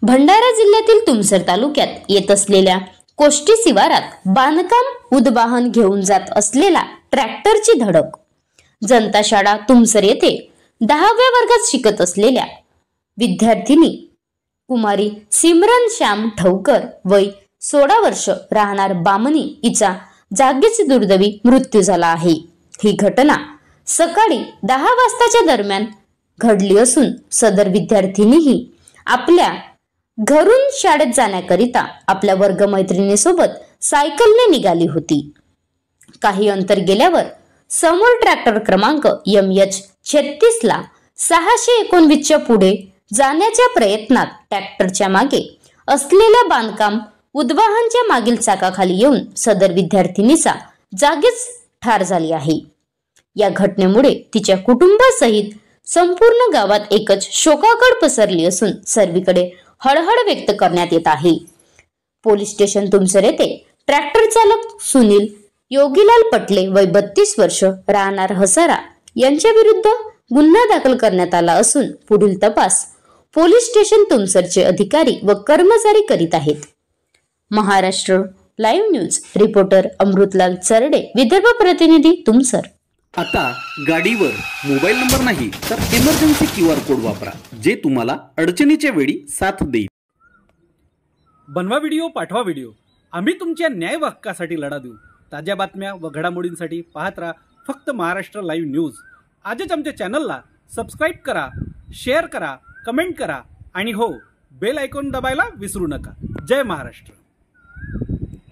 भंडारा जिल्ह्यातील तुमसर तालुक्यात येत असलेल्या कोष्टी शिवारात बांधकाम उद्वाहन घेऊन जात असलेला ट्रॅक्टरची धडक। जनता शाळा तुमसर येथे 10व्या वर्गात शिकत असलेल्या विद्यार्थिनी कुमारी सिमरन श्याम ठवकर वय 16 वर्ष राहणार बामणी हिचा जागीच दुर्दैवी मृत्यू झाला आहे। ही घटना सकाळी 10 वाजताच्या दरम्यान घडली असून सदर विद्यार्थिनीही आपल्या घरून शाळेत जाण्याकरिता आपल्या वर्गमैत्रिणीसोबत सायकलने निघाली होती। काही अंतर गेल्यावर समोर ट्रॅक्टर क्रमांक MH36 ला 619 च्या पुढे जाण्याच्या प्रयत्नात ट्रॅक्टरच्या मागे असलेल्या बांधकाम उद्वाहनच्या मागील चाकाखाली येऊन सदर विद्यार्थिनीचा जागीच ठार झाली आहे। या घटनेमुळे तिच्या कुटुंबासहित संपूर्ण गावात एकच शोकाकळ पसरली असून सर्वीकडे हळहळ व्यक्त करण्यात येत आहे। पोलीस स्टेशन तुमसर येथे ट्रॅक्टर चालक सुनील योगीलाल पटले वय 32 वर्ष राहणार हसारा यांच्या विरुद्ध गुन्हा दाखल करण्यात आला असून पुढील तपास पोलीस स्टेशन तुमसरचे अधिकारी व कर्मचारी करीत आहेत। Maharashtra live news reporter Amritlal Charde, Vidarbha प्रतिनिधी तुमसर। आता गाडीवर मोबाईल नंबर नाही तर इमर्जन्सी QR कोड वापरा, जे तुम्हाला अडचणीच्या वेळी साथ देईल। बनवा व्हिडिओ, पाठवा व्हिडिओ, आम्ही तुमच्या न्याय हक्कासाठी लढा देऊ। ताज्या बातम्या व घडामोडींसाठी पाहत राहा फक्त महाराष्ट्र लाईव्ह न्यूज। आजच आमच्या चॅनलला सबस्क्राईब करा, शेअर करा, कमेंट करा आणि हो, बेल आयकॉन दबायला विसरू नका। जय महाराष्ट्र।